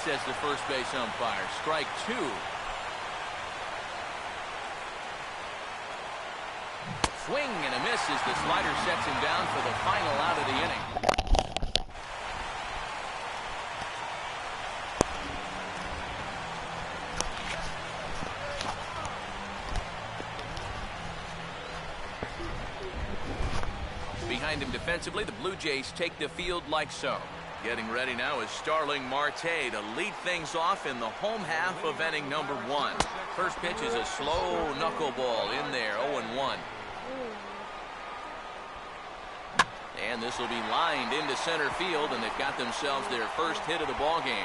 says the first base umpire. Strike two. Swing and a miss as the slider sets him down for the final out of the inning. Behind him defensively, the Blue Jays take the field like so. Getting ready now is Starling Marte to lead things off in the home half of inning number one. First pitch is a slow knuckleball in there, 0-1. And this will be lined into center field, and they've got themselves their first hit of the ball game.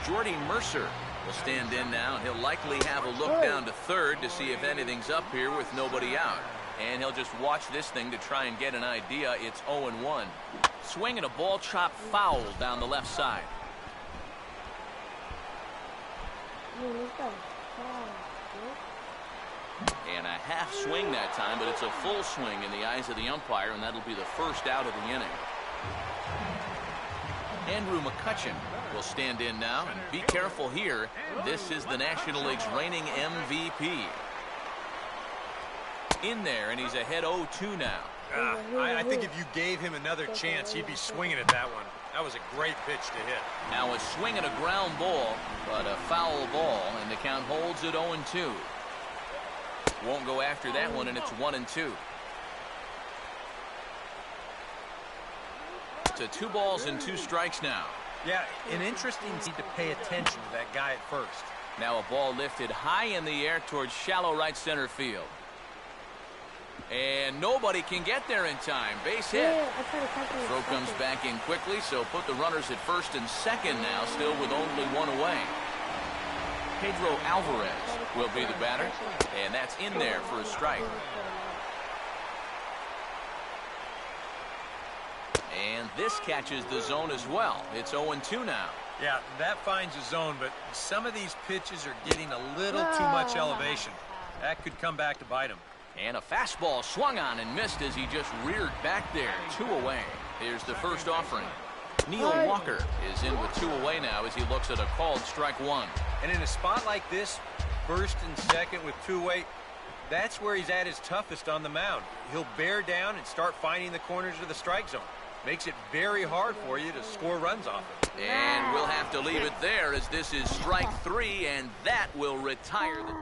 Jordy Mercer will stand in now, and he'll likely have a look down to third to see if anything's up here with nobody out. And he'll just watch this thing to try and get an idea. It's 0-1. Swing and a ball chopped foul down the left side. And a half swing that time, but it's a full swing in the eyes of the umpire, and that'll be the first out of the inning. Andrew McCutchen will stand in now, and be careful here. This is the National League's reigning MVP. In there, and he's ahead 0-2 now. I think if you gave him another chance, he'd be swinging at that one. That was a great pitch to hit. Now a swing and a ground ball, but a foul ball, and the count holds at 0-2. Won't go after that one, and it's 1-2. To 2 balls and 2 strikes now. Yeah, an interesting need to pay attention to that guy at first. Now a ball lifted high in the air towards shallow right center field. And nobody can get there in time. Base hit. Throw comes back in quickly, so put the runners at first and second now, still with only 1 away. Pedro Alvarez will be the batter, and that's in there for a strike. And this catches the zone as well. It's 0-2 now. Yeah, that finds the zone, but some of these pitches are getting a little too much elevation. That could come back to bite him. And a fastball swung on and missed as he just reared back there. 2 away. Here's the first offering. Neil Walker is in with 2 away now as he looks at a called strike 1. And in a spot like this, first and second with 2 away, that's where he's at his toughest on the mound. He'll bear down and start finding the corners of the strike zone. Makes it very hard for you to score runs off it. And we'll have to leave it there as this is strike 3, and that will retire the...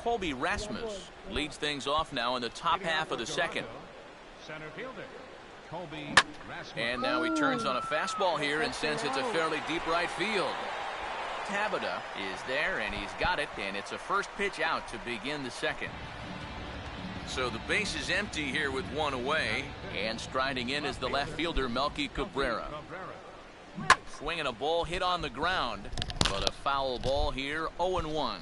Colby Rasmus leads things off now in the top half of the second. Center fielder, Colby Rasmus. And now he turns on a fastball here and sends it to fairly deep right field. Tabata is there, and he's got it, and it's a first pitch out to begin the second. So the base is empty here with 1 away, and striding in is the left fielder Melky Cabrera. Swinging a ball hit on the ground, but a foul ball here, 0-1.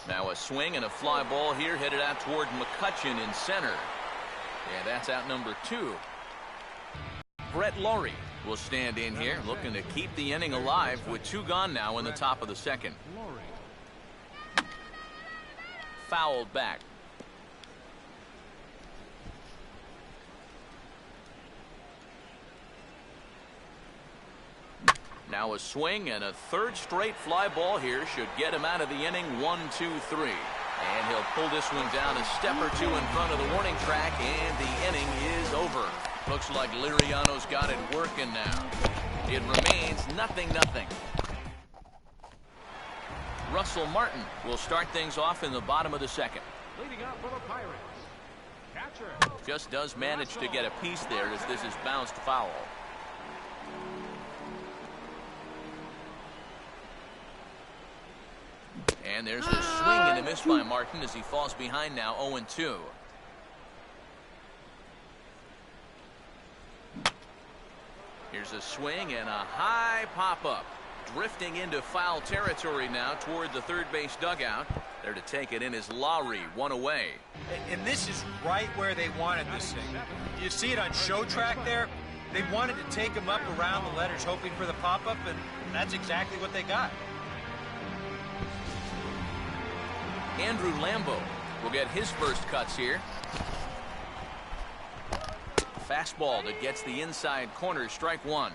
Now a swing and a fly ball here headed out toward McCutchen in center. And that's out number 2. Brett Laurie will stand in here looking to keep the inning alive with 2 gone now in the top of the second. Fouled back. Now a swing and a third straight fly ball here should get him out of the inning. 1-2-3. And he'll pull this one down a step or 2 in front of the warning track, and the inning is over. Looks like Liriano's got it working now. It remains 0-0. Russell Martin will start things off in the bottom of the second. Leading out for the Pirates, catcher. Just does manage to get a piece there as this is bounced foul. And there's a swing and a miss by Martin as he falls behind now, 0-2. Here's a swing and a high pop-up. Drifting into foul territory now toward the third base dugout. There to take it in is Lowry, 1 away. And this is right where they wanted this thing. You see it on show track there? They wanted to take him up around the letters, hoping for the pop-up, and that's exactly what they got. Andrew Lambeau will get his first cuts here. Fastball that gets the inside corner, strike one.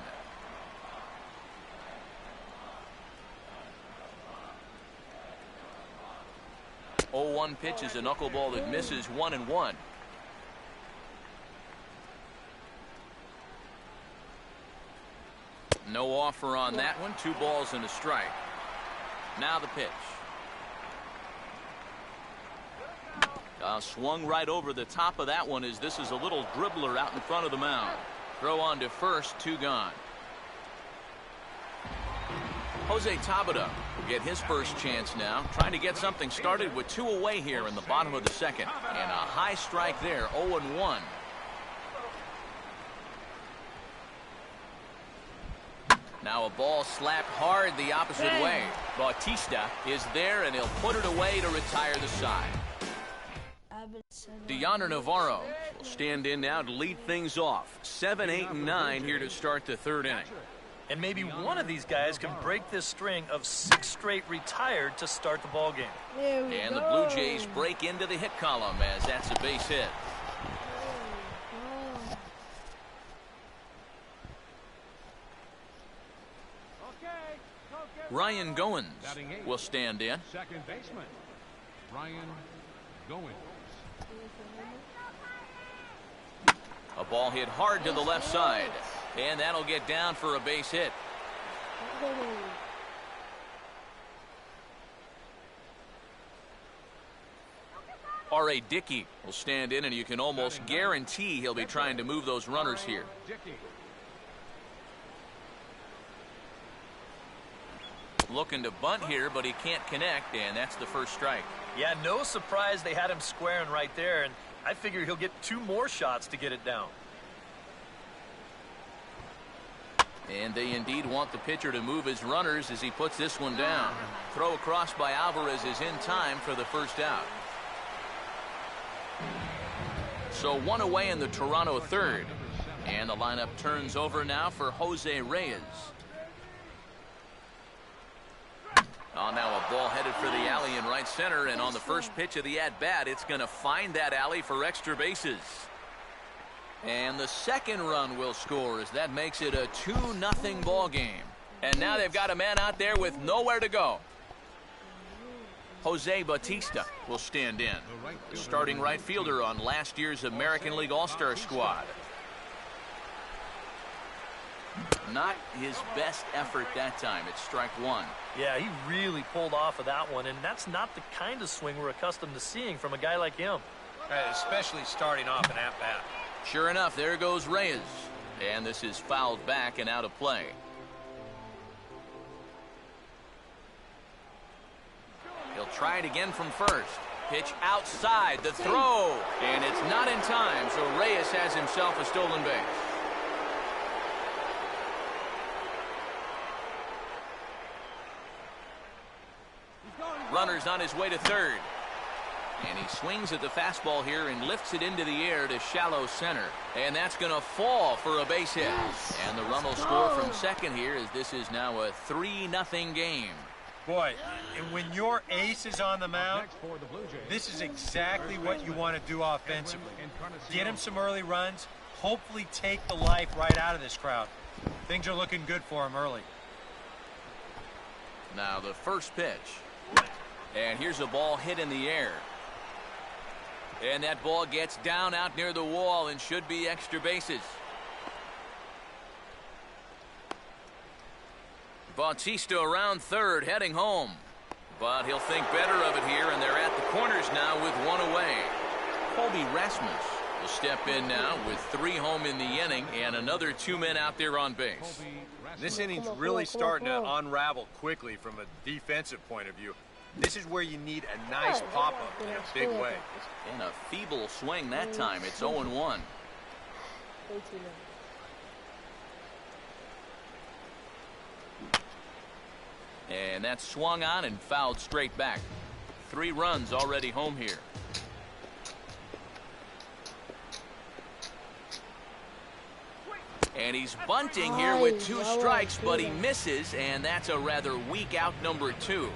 Oh, 1 pitch is a knuckleball that misses 1-1. No offer on that one. 2 balls and a strike. Now the pitch. Swung right over the top of that one as this is a little dribbler out in front of the mound. Throw on to first, 2 gone. Jose Tabata will get his first chance now, trying to get something started with 2 away here in the bottom of the second. And a high strike there, 0-1. Now a ball slapped hard the opposite way. Bautista is there, and he'll put it away to retire the side. Deoner Navarro will stand in now to lead things off. 7, 8, and 9 here to start the 3rd inning. And maybe one of these guys can break this string of 6 straight retired to start the ball game. And the Blue Jays break into the hit column as that's a base hit. Ryan Goins will stand in. Second baseman, Ryan Goins. A ball hit hard to the left side. And that'll get down for a base hit. R.A. Dickey will stand in, and you can almost guarantee he'll be trying to move those runners here. Looking to bunt here, but he can't connect, and that's the first strike. Yeah, no surprise they had him squaring right there, and I figure he'll get 2 more shots to get it down. And they indeed want the pitcher to move his runners as he puts this one down. Throw across by Alvarez is in time for the first out. So 1 away in the Toronto 3rd. And the lineup turns over now for Jose Reyes. Now a ball headed for the alley in right center, and on the first pitch of the at-bat, it's going to find that alley for extra bases. And the second run will score as that makes it a 2-0 ball game. And now they've got a man out there with nowhere to go. Jose Bautista will stand in, the starting right fielder on last year's American League All-Star squad. Not his best effort that time. It's strike one. Yeah, he really pulled off of that one, and that's not the kind of swing we're accustomed to seeing from a guy like him. Especially starting off an at-bat. Sure enough, there goes Reyes. And this is fouled back and out of play. He'll try it again from first. Pitch outside, the throw, and it's not in time, so Reyes has himself a stolen base. Runner's on his way to third. And he swings at the fastball here and lifts it into the air to shallow center. And that's going to fall for a base hit. And the run will score from second here as this is now a 3-0 game. Boy, and when your ace is on the mound, this is exactly what you want to do offensively. Get him some early runs, hopefully take the life right out of this crowd. Things are looking good for him early. Now the first pitch. And here's a ball hit in the air. And that ball gets down out near the wall and should be extra bases. Bautista around third, heading home. But he'll think better of it here, and they're at the corners now with one away. Colby Rasmus will step in now with 3 home in the inning and another 2 men out there on base. This inning's really starting to unravel quickly from a defensive point of view. This is where you need a nice pop-up in a big way. And a feeble swing that time. It's 0-1. And that's swung on and fouled straight back. 3 runs already home here. And he's bunting here with 2 strikes, but he misses, and that's a rather weak out number 2.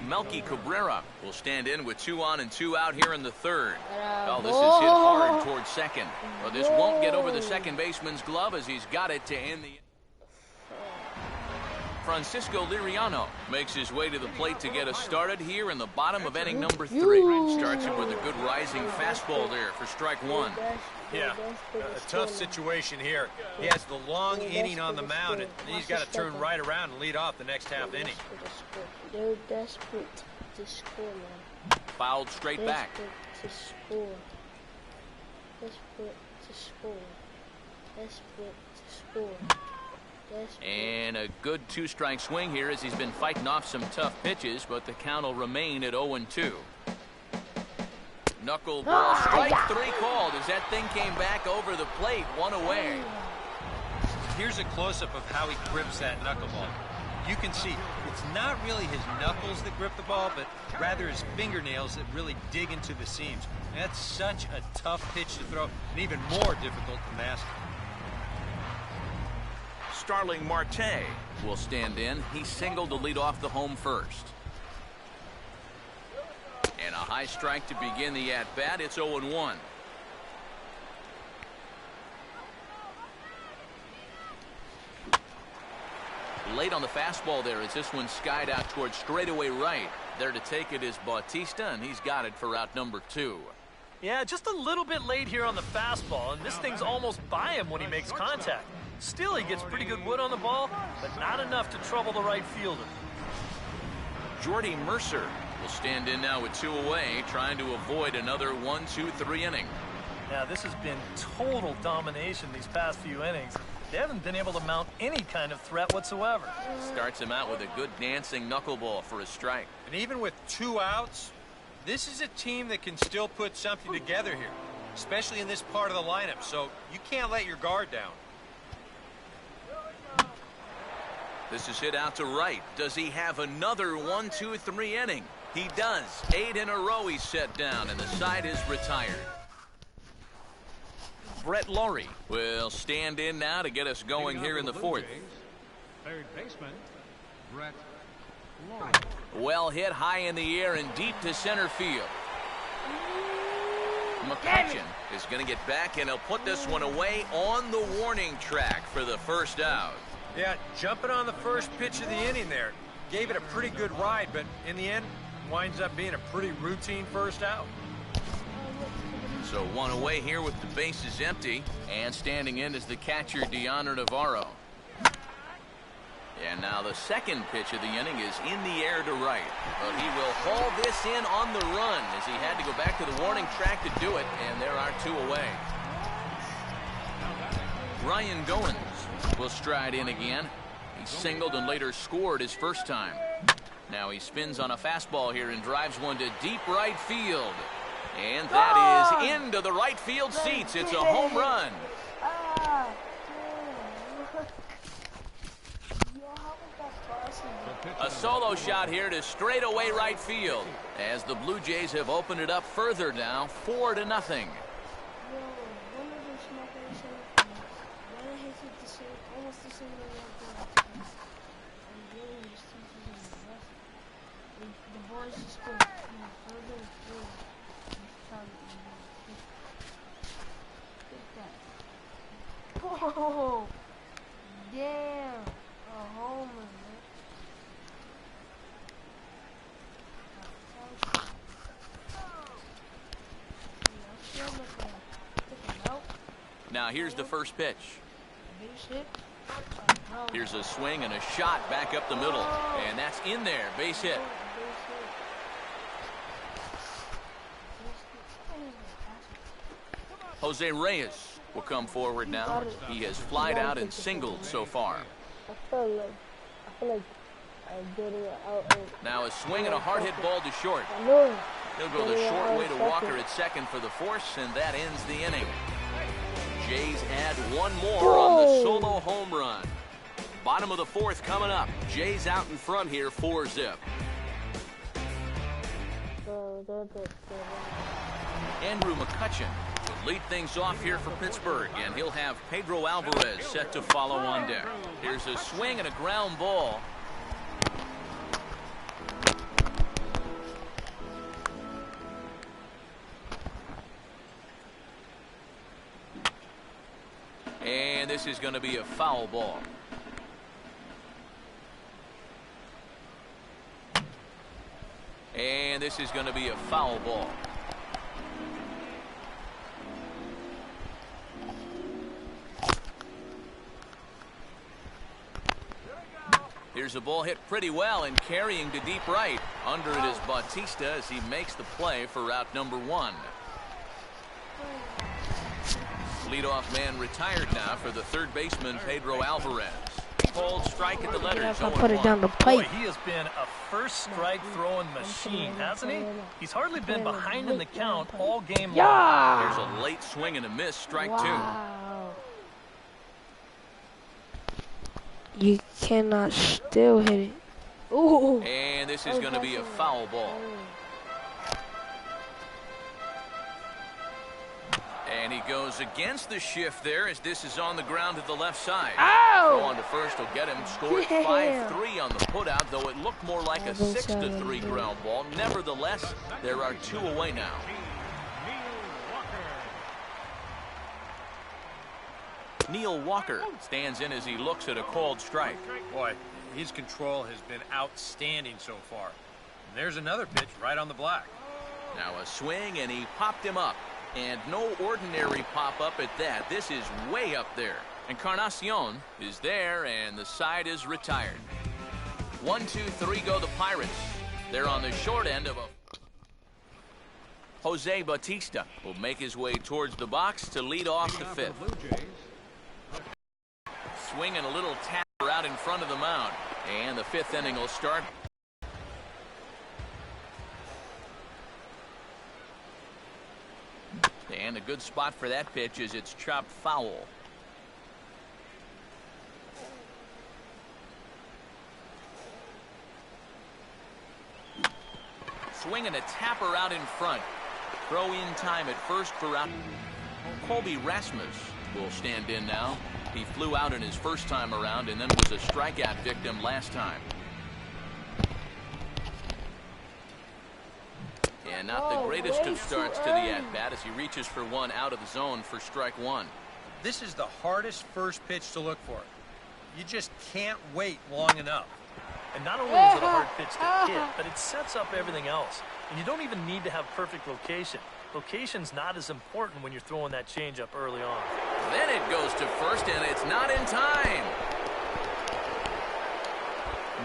Melky Cabrera will stand in with 2 on and 2 out here in the 3rd. Well, this is hit hard towards second. Well, this won't get over the second baseman's glove as he's got it to end the... Francisco Liriano makes his way to the plate to get us started here in the bottom of inning number 3. Starts him with a good rising fastball there for strike 1. Yeah, a tough situation here. He has the long inning on the mound, and he's got to turn right around and lead off the next half inning. They're desperate to score, man. Fouled straight back. Desperate to score. Desperate to score. Desperate to score. And a good 2-strike swing here as he's been fighting off some tough pitches, but the count will remain at 0-2. Knuckleball, strike 3 called as that thing came back over the plate, 1 away. Here's a close-up of how he grips that knuckleball. You can see it's not really his knuckles that grip the ball, but rather his fingernails that really dig into the seams. And that's such a tough pitch to throw, and even more difficult to master. Starling Marte will stand in. He singled to lead off the home first. And a high strike to begin the at-bat. It's 0-1. Late on the fastball there as this one skied out towards straightaway right. There to take it is Bautista, and he's got it for out number 2. Yeah, just a little bit late here on the fastball, and this thing's almost by him when he makes contact. Still, he gets pretty good wood on the ball, but not enough to trouble the right fielder. Jordy Mercer will stand in now with 2 away, trying to avoid another 1-2-3 inning. Now, this has been total domination these past few innings. They haven't been able to mount any kind of threat whatsoever. Starts him out with a good dancing knuckleball for a strike. And even with 2 outs, this is a team that can still put something together here, especially in this part of the lineup, so you can't let your guard down. This is hit out to right. Does he have another 1-2-3 inning? He does. 8 in a row he's set down, and the side is retired. Brett Laurie will stand in now to get us going here in the 4th. Third baseman, Brett Laurie. Well hit high in the air and deep to center field. McCutcheon is going to get back, and he'll put this one away on the warning track for the first out. Yeah, jumping on the first pitch of the inning there. Gave it a pretty good ride, but in the end, winds up being a pretty routine first out. So 1 away here with the bases empty, and standing in is the catcher, Deanna Navarro. And now the second pitch of the inning is in the air to right. But he will haul this in on the run as he had to go back to the warning track to do it, and there are 2 away. Ryan Goins will stride in again. He singled and later scored his first time. Now he spins on a fastball here and drives one to deep right field. And that is into the right field seats. It's a home run. A solo shot here to straightaway right field as the Blue Jays have opened it up further now, 4-0. Oh, damn. A homer, man. Now here's the first pitch. Here's a swing and a shot back up the middle. And that's in there. Base hit. Jose Reyes will come forward now. He has flied out and singled so far. I feel like I'm getting out. Now a swing and a hard hit ball to short. He'll go the short way to Walker at second for the force, and that ends the inning. Jays add 1 more on the solo home run. Bottom of the 4th coming up. Jays out in front here, 4-zip. Andrew McCutcheon will lead things off here for Pittsburgh, and he'll have Pedro Alvarez set to follow on deck. Here's a swing and a ground ball. And this is going to be a foul ball. And this is going to be a foul ball. Here's a ball hit pretty well and carrying to deep right. Under it is Bautista as he makes the play for out number 1. Leadoff man retired now for the third baseman, Pedro Alvarez. Cold strike at the letters. I'll put it down the Boy, pipe. he has been a first strike throwing machine, hasn't he? He's hardly been behind in the count all game long. Yeah. There's a late swing and a miss, strike 2. Wow. You cannot still hit it. Ooh. And this is going to be a foul ball. And he goes against the shift there as this is on the ground to the left side. Ow! Throw on to first will get him. Scored 5-3 on the putout, though it looked more like a 6-3 ground ball. Nevertheless, there are 2 away now. Neil Walker stands in as he looks at a called strike. Boy, his control has been outstanding so far. And there's another pitch right on the black. Now a swing, and he popped him up. And no ordinary pop-up at that. This is way up there. Encarnacion is there, and the side is retired. 1, 2, 3 go the Pirates. They're on the short end of a... Jose Bautista will make his way towards the box to lead off the 5th. Swinging a little tapper out in front of the mound. And the 5th inning will start. And a good spot for that pitch is it's chopped foul. Swinging a tapper out in front. Throw in time at first for out. Colby Rasmus will stand in now. He flew out in his first time around and then was a strikeout victim last time. And not the greatest of starts to the at-bat as he reaches for one out of the zone for strike 1. This is the hardest first pitch to look for. You just can't wait long enough. And not only is it a hard pitch to hit, but it sets up everything else. And you don't even need to have perfect location. Location's not as important when you're throwing that changeup early on. Then it goes to first, and it's not in time.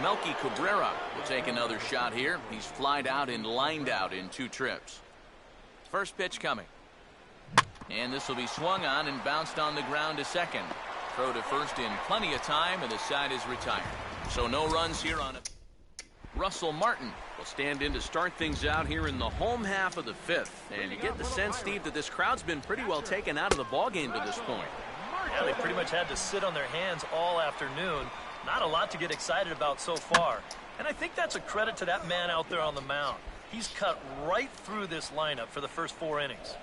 Melky Cabrera will take another shot here. He's flied out and lined out in 2 trips. First pitch coming. And this will be swung on and bounced on the ground to second. Throw to first in plenty of time, and the side is retired. So no runs here on it. Russell Martin will stand in to start things out here in the home half of the 5th. And you get the sense, Steve, that this crowd's been pretty well taken out of the ballgame to this point. Yeah, they pretty much had to sit on their hands all afternoon. Not a lot to get excited about so far. And I think that's a credit to that man out there on the mound. He's cut right through this lineup for the first 4 innings.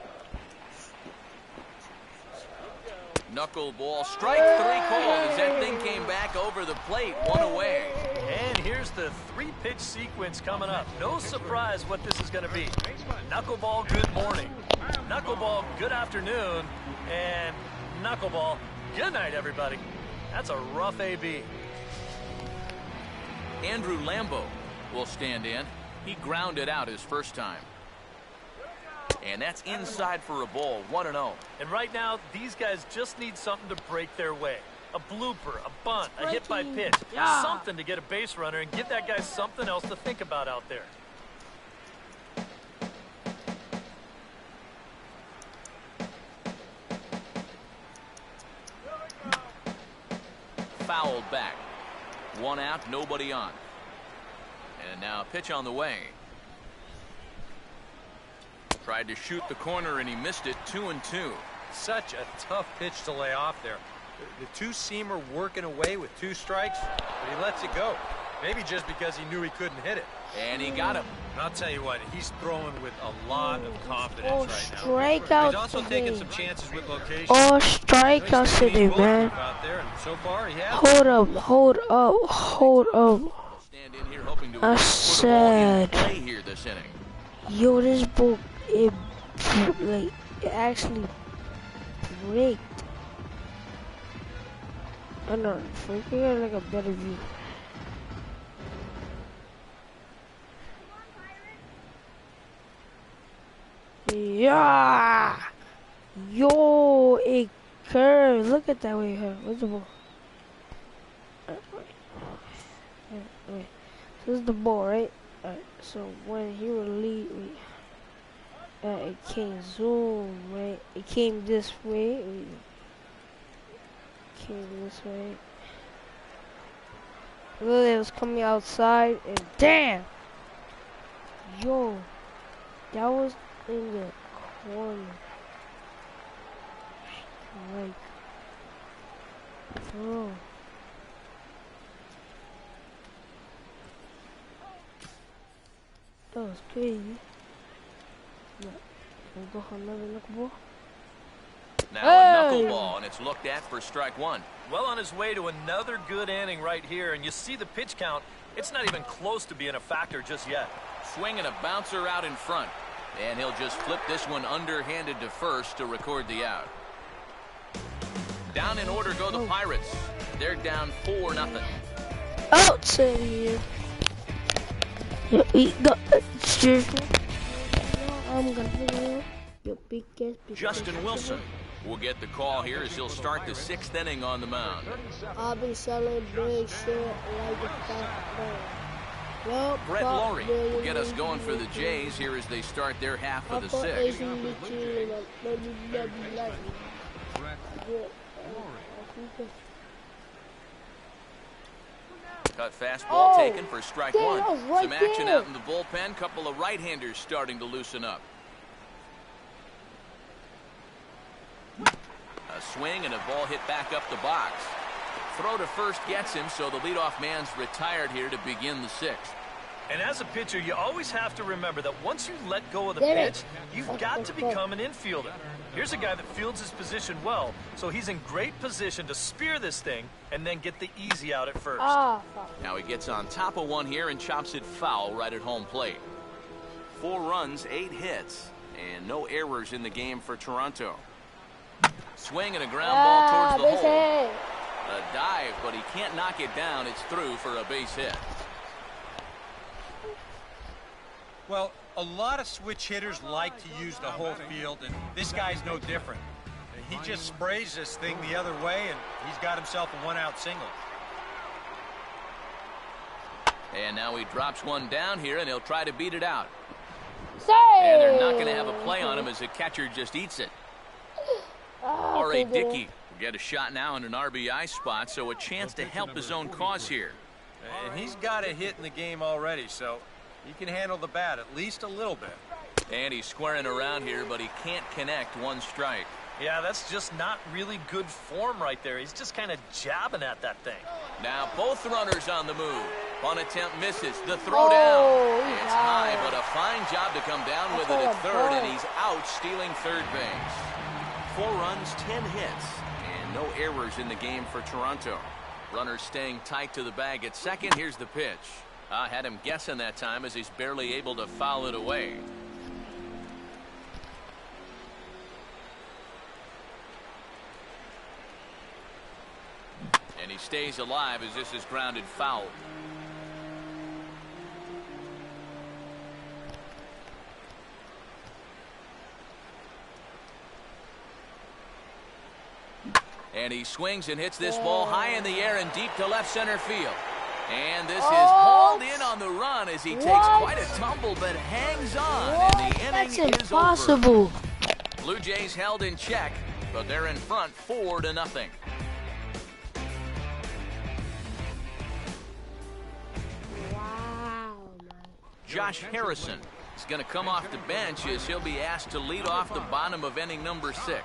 Knuckleball, strike 3 called as that thing came back over the plate, 1 away. And here's the 3-pitch sequence coming up. No surprise what this is going to be. Knuckleball, good morning. Knuckleball, good afternoon. And knuckleball, good night, everybody. That's a rough AB. Andrew Lambo will stand in. He grounded out his first time. And that's inside for a ball, 1-0. And right now, these guys just need something to break their way. A blooper, a bunt, a hit by pitch. Something to get a base runner and give that guy something else to think about out there. Fouled back. 1 out, nobody on. And now a pitch on the way. Tried to shoot the corner and he missed it. 2-2. Such a tough pitch to lay off there. The 2-seamer working away with 2 strikes, but he lets it go. Maybe just because he knew he couldn't hit it. And he got him. And I'll tell you what, he's throwing with a lot of confidence Oh, right now. strikeout He's also today. taking some chances with location. Oh, strikeouts today, man. Out there, and so far he has. Hold up, hold up, hold up. Stand in here hoping to I put the ball in said, play here this inning. yo, this book, it actually breaked. I don't know, I got like a better view. Yeah, yo, it curves. Look at that way, huh? Where's the ball? Wait. So this is the ball, right? Alright, so when he released, it came zoom, right? It came this way. It came this way. Look, it was coming outside, and damn, yo, that was in the corner. Like, bro. That was crazy. Yeah. We'll go for another knuckleball. Now Hey! a knuckleball, and it's looked at for strike one. Well on his way to another good inning right here, and you see the pitch count. It's not even close to being a factor just yet. Swing and a bouncer out in front. And he'll just flip this one underhanded to first to record the out. Down in order go the Pirates. They're down 4-0. Outside here. Yo, eat the seriously. I'm gonna hit your big ass. Justin Wilson will get the call here as he'll start the 6th inning on the mound. I've been selling big shit like a fat man. Well, Brett Laurie will get us going for the Jays here as they start their half of the 6th. Cut fastball taken for strike one. Right Some action there. out in the bullpen. Couple of right-handers starting to loosen up. A swing and a ball hit back up the box. Throw to first gets him, so the leadoff man's retired here to begin the 6th. And as a pitcher, you always have to remember that once you let go of the pitch, you've got to become an infielder. Here's a guy that fields his position well, so he's in great position to spear this thing and then get the easy out at first. Now he gets on top of one here and chops it foul right at home plate. 4 runs, 8 hits, and no errors in the game for Toronto. Swing and a ground ball towards the hole. A dive, but he can't knock it down. It's through for a base hit. Well, a lot of switch hitters like to use the whole field, and this guy's no different. He just sprays this thing the other way, and he's got himself a 1-out single. And now he drops one down here, and he'll try to beat it out. Say. And they're not going to have a play on him as the catcher just eats it. R.A. Dickey will get a shot now in an RBI spot, so a chance to help his own cause here. And he's got a hit in the game already, so he can handle the bat at least a little bit. And he's squaring around here, but he can't connect. 1 strike. Yeah, that's just not really good form right there. He's just kind of jabbing at that thing. Now both runners on the move. Bunt attempt misses. The throw down. It's high, but a fine job to come down with it at third, and he's out stealing third base. 4 runs, 10 hits, and no errors in the game for Toronto. Runner staying tight to the bag at second. Here's the pitch. I had him guessing that time as he's barely able to foul it away. And he stays alive as this is grounded foul. And he swings and hits this ball high in the air and deep to left center field. And this is hauled in on the run as he takes quite a tumble but hangs on. And the inning is over. Blue Jays held in check, but they're in front 4-0. Josh Harrison is going to come off the bench as he'll be asked to lead off the bottom of inning number 6.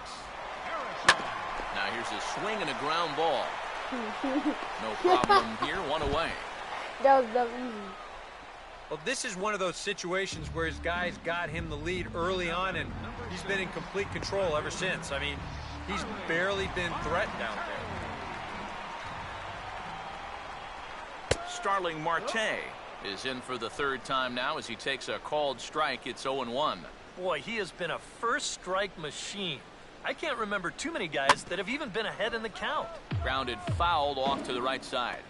Now here's a swing and a ground ball. No problem here, 1 away. That was easy. Well, this is one of those situations where his guys got him the lead early on, and he's been in complete control ever since. I mean, he's barely been threatened out there. Starling Marte is in for the third time now as he takes a called strike. It's 0-1. Boy, he has been a first strike machine. I can't remember too many guys that have even been ahead in the count. Grounded fouled off to the right side.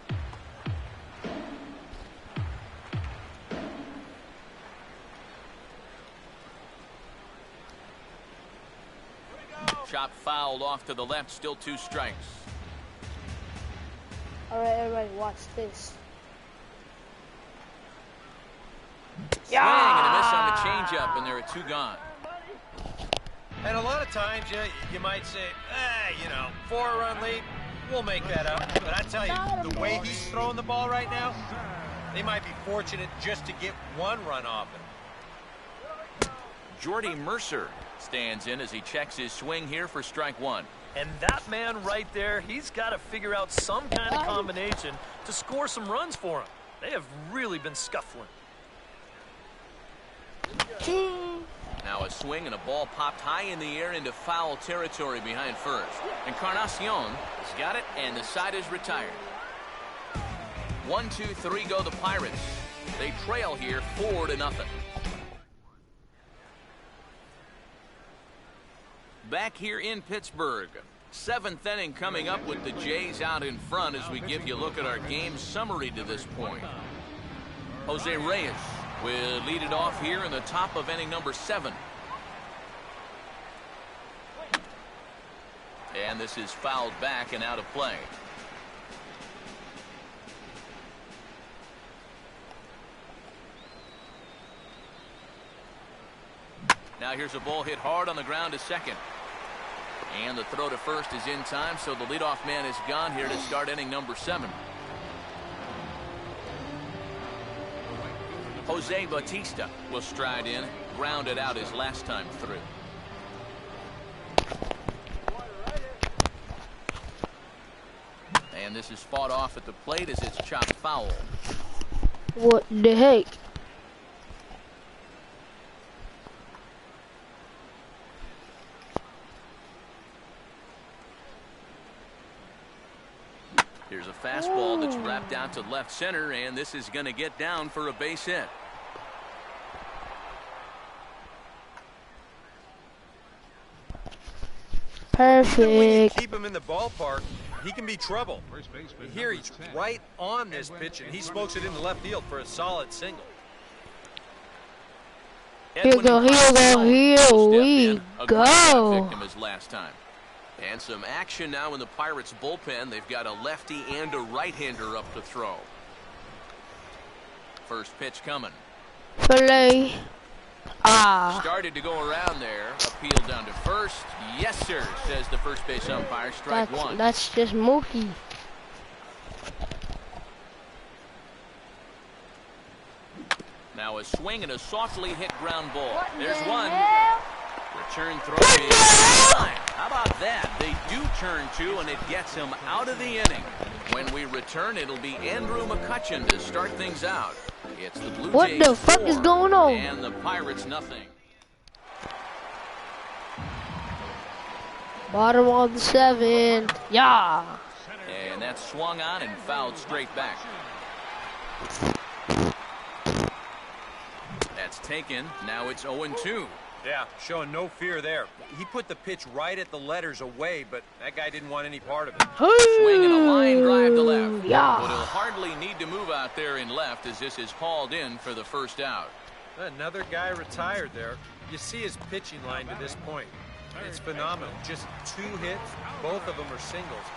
Chop fouled off to the left, still 2 strikes. All right, everybody, watch this. Swing and a miss on the changeup, and there are 2 gone. And a lot of times, you might say, you know, 4-run lead, we'll make that up. But I tell you, the way he's throwing the ball right now, they might be fortunate just to get 1 run off it. Jordy Mercer stands in as he checks his swing here for strike 1. And that man right there, he's got to figure out some kind of combination to score some runs for him. They have really been scuffling. Now a swing and a ball popped high in the air into foul territory behind first. Encarnacion has got it, and the side is retired. 1, 2, 3 go the Pirates. They trail here 4-0. Back here in Pittsburgh. 7th inning coming up with the Jays out in front as we give you a look at our game summary to this point. Jose Reyes will lead it off here in the top of inning number 7. And this is fouled back and out of play. Now here's a ball hit hard on the ground to second. And the throw to first is in time, so the leadoff man is gone here to start inning number 7. Jose Bautista will stride in, grounded out his last time through. And this is fought off at the plate as it's chopped foul. What the heck? Here's a fastball that's wrapped out to left center, and this is going to get down for a base hit. When you Perfect. keep him in the ballpark, he can be trouble. Here he's right on this pitch, and he smokes it into left field for a solid single. Here we go, here we go. Victim his last time. And some action now in the Pirates bullpen. They've got a lefty and a right-hander up to throw. First pitch coming. Filet. Ah. Started to go around there. Appeal down to first. Yes, sir, says the first base umpire. Strike 1. That's just Mookie. Now a swing and a softly hit ground ball. What There's the one. hell? Return throw is line. How about that? They do turn 2, and it gets him out of the inning. When we return, it'll be Andrew McCutchen to start things out. It's the Blue What Jays the fuck 4, is going on? and the Pirates nothing. Bottom of the 7th. Yeah. And that's swung on and fouled straight back. That's taken. Now it's 0-2. Yeah, showing no fear there. He put the pitch right at the letters away, but that guy didn't want any part of it. Swing and a line drive to left. Yeah. But he'll hardly need to move out there in left as this is hauled in for the first out. Another guy retired there. You see his pitching line to this point. It's phenomenal. Just 2 hits, both of them are singles.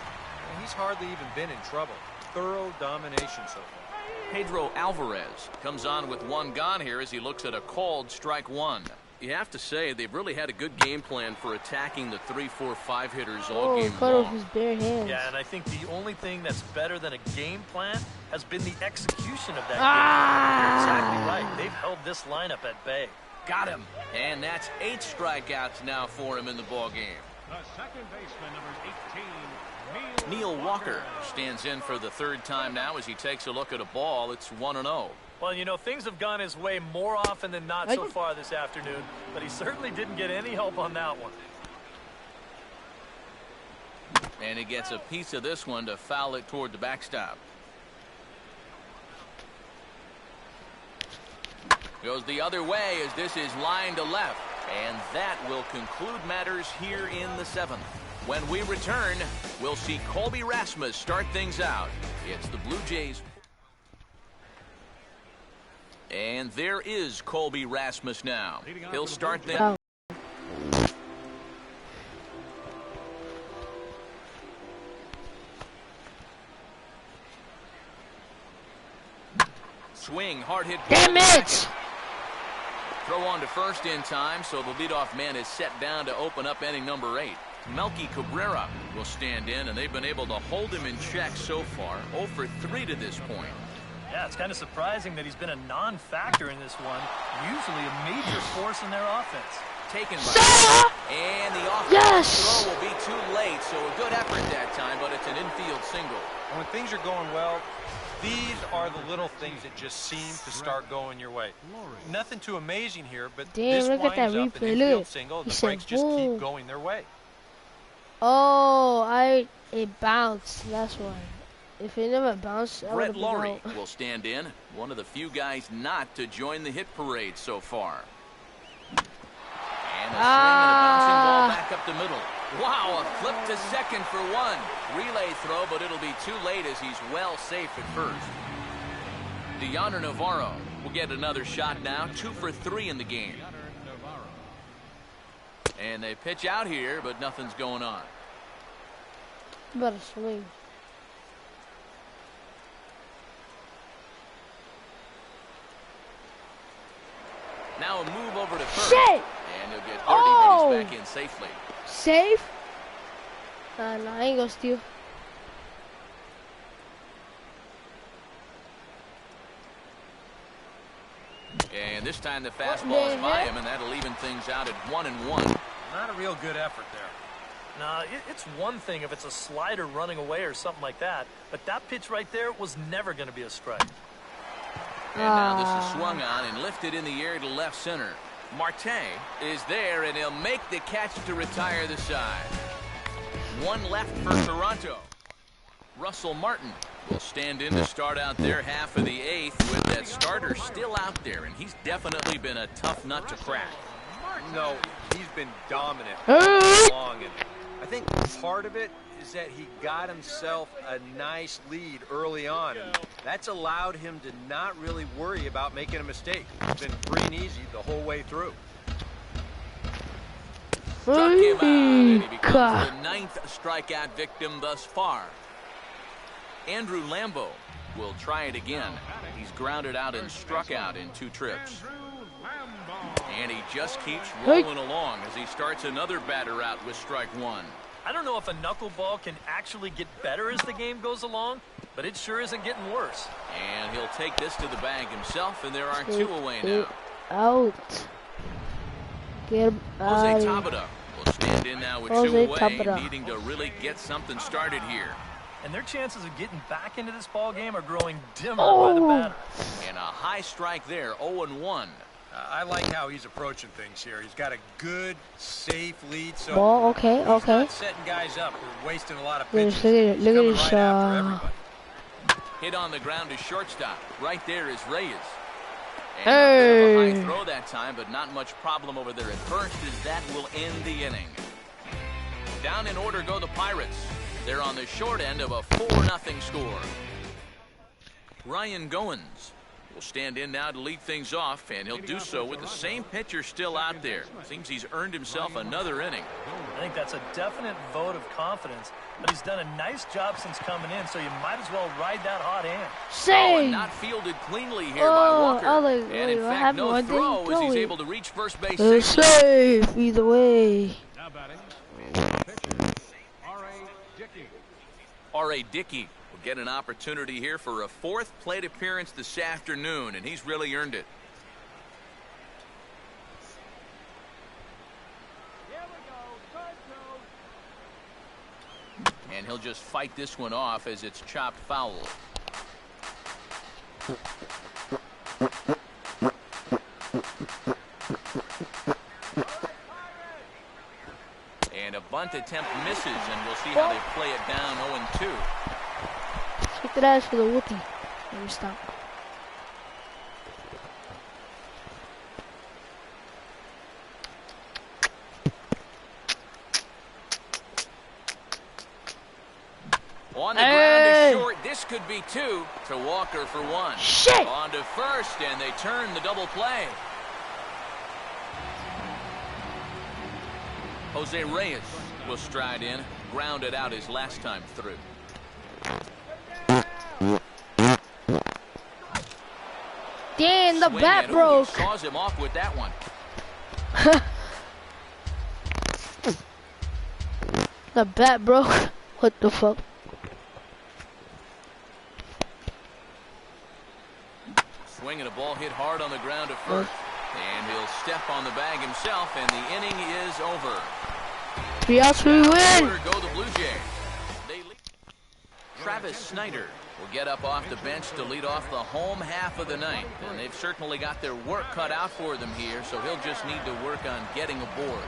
And he's hardly even been in trouble. Thorough domination so far. Pedro Alvarez comes on with 1 gone here as he looks at a called strike 1. You have to say they've really had a good game plan for attacking the 3, 4, 5 hitters all game Cut off long. his bare hands. Yeah, and I think the only thing that's better than a game plan has been the execution of that Ah. game. You're exactly right. They've held this lineup at bay. Got him. And that's 8 strikeouts now for him in the ball game. The second baseman, number 18, Neil Walker stands in for the third time now as he takes a look at a ball. It's 1-0. Well, you know, things have gone his way more often than not so far this afternoon, but he certainly didn't get any help on that one. And he gets a piece of this one to foul it toward the backstop. Goes the other way as this is line to left. And that will conclude matters here in the seventh. When we return, we'll see Colby Rasmus start things out. It's the Blue Jays. And there is Colby Rasmus now. He'll start them. Swing, hard hit. Damn it! Throw on to first in time, so the leadoff man is set down to open up inning number 8. Melky Cabrera will stand in, and they've been able to hold him in check so far. 0 for 3 to this point. Yeah, it's kind of surprising that he's been a non-factor in this one. Usually a major force in their offense. Taken by and the Yes! throw will be too late, so a good effort that time, but it's an infield single. And when things are going well, these are the little things that just seem to start going your way. Nothing too amazing here, but Damn, this look at that winds up an replay, infield look. single, and He the said, breaks just boom. keep going their way. Oh, it bounced. That's why. If it never bounced, I would Brett have been Laurie out. will stand in, one of the few guys not to join the hit parade so far. And a swing and a bouncing ball back up the middle. Wow, a flip to second for one. Relay throw, but it'll be too late as he's well safe at first. Deoner Navarro will get another shot now, 2 for 3 in the game. And they pitch out here, but nothing's going on. Better swing. Now a move over to third. Shit! And he'll get 30 Oh! minutes back in safely. Safe? Nah, I ain't gonna steal. And this time the fastball is by him, and that'll even things out at 1-1. Not a real good effort there. Nah, it's one thing if it's a slider running away or something like that, but that pitch right there was never going to be a strike. And now this is swung on and lifted in the air to left center. Marte is there, and he'll make the catch to retire the side. One left for Toronto. Russell Martin will stand in to start out their half of the 8th with that starter still out there, and he's definitely been a tough nut to crack. No, he's been dominant all along, and I think part of it is that he got himself a nice lead early on. And that's allowed him to not really worry about making a mistake. It's been free and easy the whole way through. Struck him out, and he becomes the 9th strikeout victim thus far. Andrew Lambo will try it again. He's grounded out and struck out in 2 trips. And he just keeps rolling along as he starts another batter out with strike 1. I don't know if a knuckleball can actually get better as the game goes along, but it sure isn't getting worse. And he'll take this to the bag himself, and there are 2 away now. Out. Get Jose out. Tabata will stand in now with Jose 2 away, Tabata. needing to really get something started here. And their chances of getting back into this ball game are growing dimmer by the batter. And a high strike there, 0-1. I like how he's approaching things here. He's got a good, safe lead, so Ball, okay, he's okay. not setting guys up or wasting a lot of Look pitches. at He's look at coming this right after everybody. Hit on the ground to shortstop. Right there is Reyes. And Hey. a bit of a high throw that time, but not much problem over there at first, as that will end the inning. Down in order go the Pirates. They're on the short end of a 4-0 score. Ryan Goins will stand in now to lead things off, and he'll do so with the same pitcher still out there. Seems he's earned himself another inning. I think that's a definite vote of confidence, but he's done a nice job since coming in, so you might as well ride that hot hand. Oh, Save. and not fielded cleanly here by Walker. I was like, And wait, in what fact, happened? no Why throw didn't as he's throw it? able to reach first base It's safely. safe either way. Now batting, pitcher, R.A. Dickey. R.A. Dickey will get an opportunity here for a 4th plate appearance this afternoon, and he's really earned it. and he'll just fight this one off as it's chopped foul. And a bunt attempt misses, and we'll see how they play it down 0-2. Kick that ass for the whoopee. Let me stop. On the ground to short. This could be 2 to Walker for 1. Shit! On to first, and they turn the double play. Jose Reyes will stride in, grounded out his last time through. Damn, the Swing bat and, broke. He saws him off with that one. The bat broke. What the fuck? Swinging a ball hit hard on the ground to first. And he'll step on the bag himself, and the inning is over. 3 outs, we win. Go the Blue Jays. Travis Snyder will get up off the bench to lead off the home half of the ninth. And they've certainly got their work cut out for them here, so he'll just need to work on getting aboard.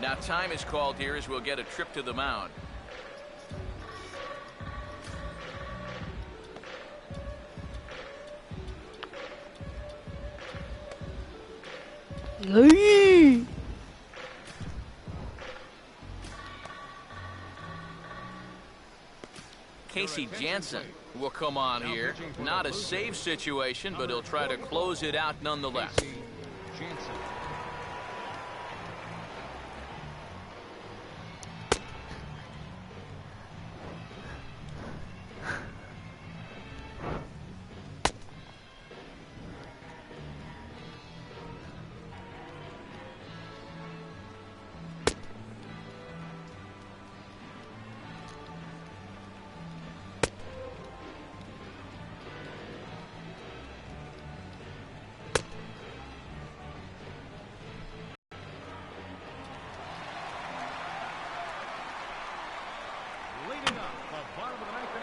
Now time is called here as we'll get a trip to the mound. Hey. Casey Jansen will come on here. Not a save situation, but he'll try to close it out nonetheless.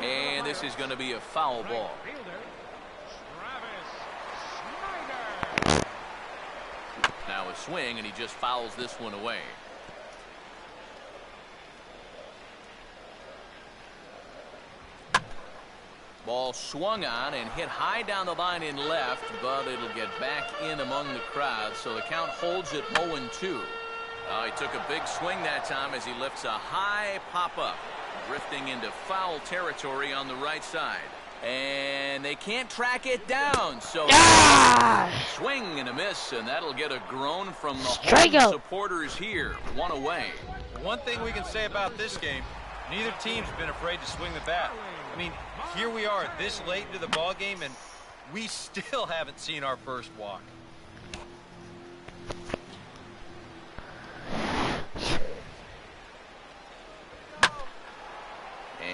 And this is going to be a foul ball. Now a swing, and he just fouls this one away. Ball swung on and hit high down the line in left, but it'll get back in among the crowd, so the count holds at 0-2. He took a big swing that time as he lifts a high pop-up, drifting into foul territory on the right side. And they can't track it down, so swing and a miss, and that'll get a groan from the home supporters here. One away. One thing we can say about this game, neither team's been afraid to swing the bat. I mean, here we are this late into the ball game, and we still haven't seen our first walk.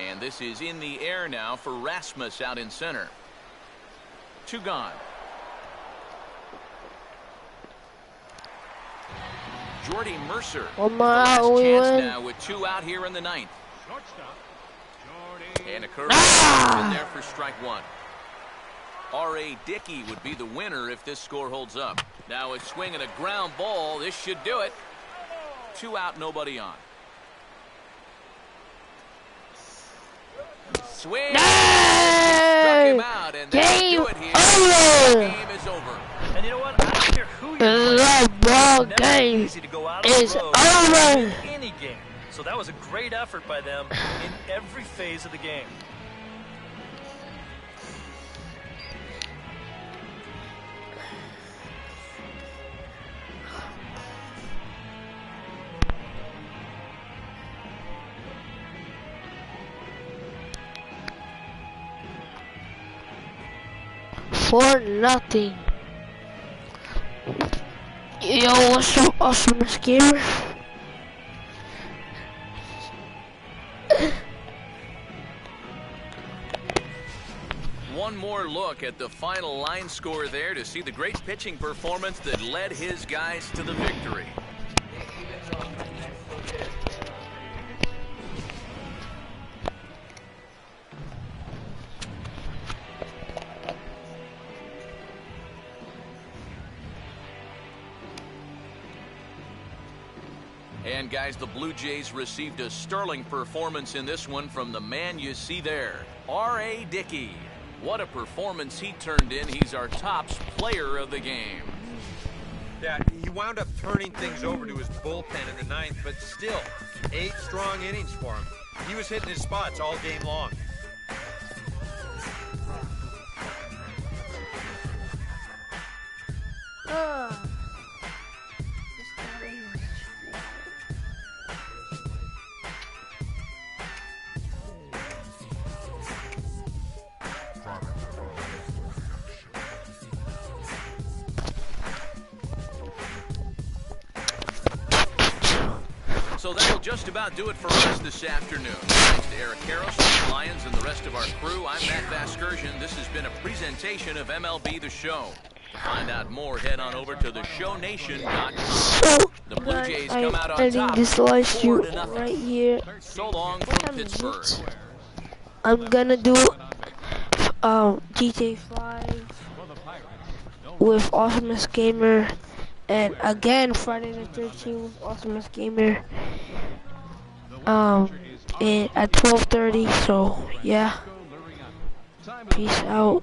And this is in the air now for Rasmus out in center. 2 gone. Jordy Mercer. One the more last out, we chance win. now with 2 out here in the ninth. And a curve in there for strike 1. R.A. Dickey would be the winner if this score holds up. Now a swing and a ground ball. This should do it. 2 out, nobody on. Swing. Struck him out, and that'll do it here. The game is over. And you know what? I don't care who you're The ball playing. game Easy to go out on is the road over. in any game. So that was a great effort by them in every phase of the game. For nothing. Yo, what's so awesome, gamer? One more look at the final line score there to see the great pitching performance that led his guys to the victory. And guys, the Blue Jays received a sterling performance in this one from the man you see there, R.A. Dickey. What a performance he turned in. He's our tops player of the game. Yeah, he wound up turning things over to his bullpen in the ninth, but still, 8 strong innings for him. He was hitting his spots all game long. So that'll just about do it for us this afternoon. Thanks to Eric Harris, the Lions, and the rest of our crew. I'm Matt Vasgersian. This has been a presentation of MLB The Show. To find out more, head on over to theshownation.com. So, The Blue guys, Jays I'm come out on ending top, this live 4-0. stream right here. So long What from time is Pittsburgh. it? I'm gonna do GTA 5 with Awesomest Gamer, and again Friday the 13th with Awesomest Gamer. And at 12:30. So yeah, peace out.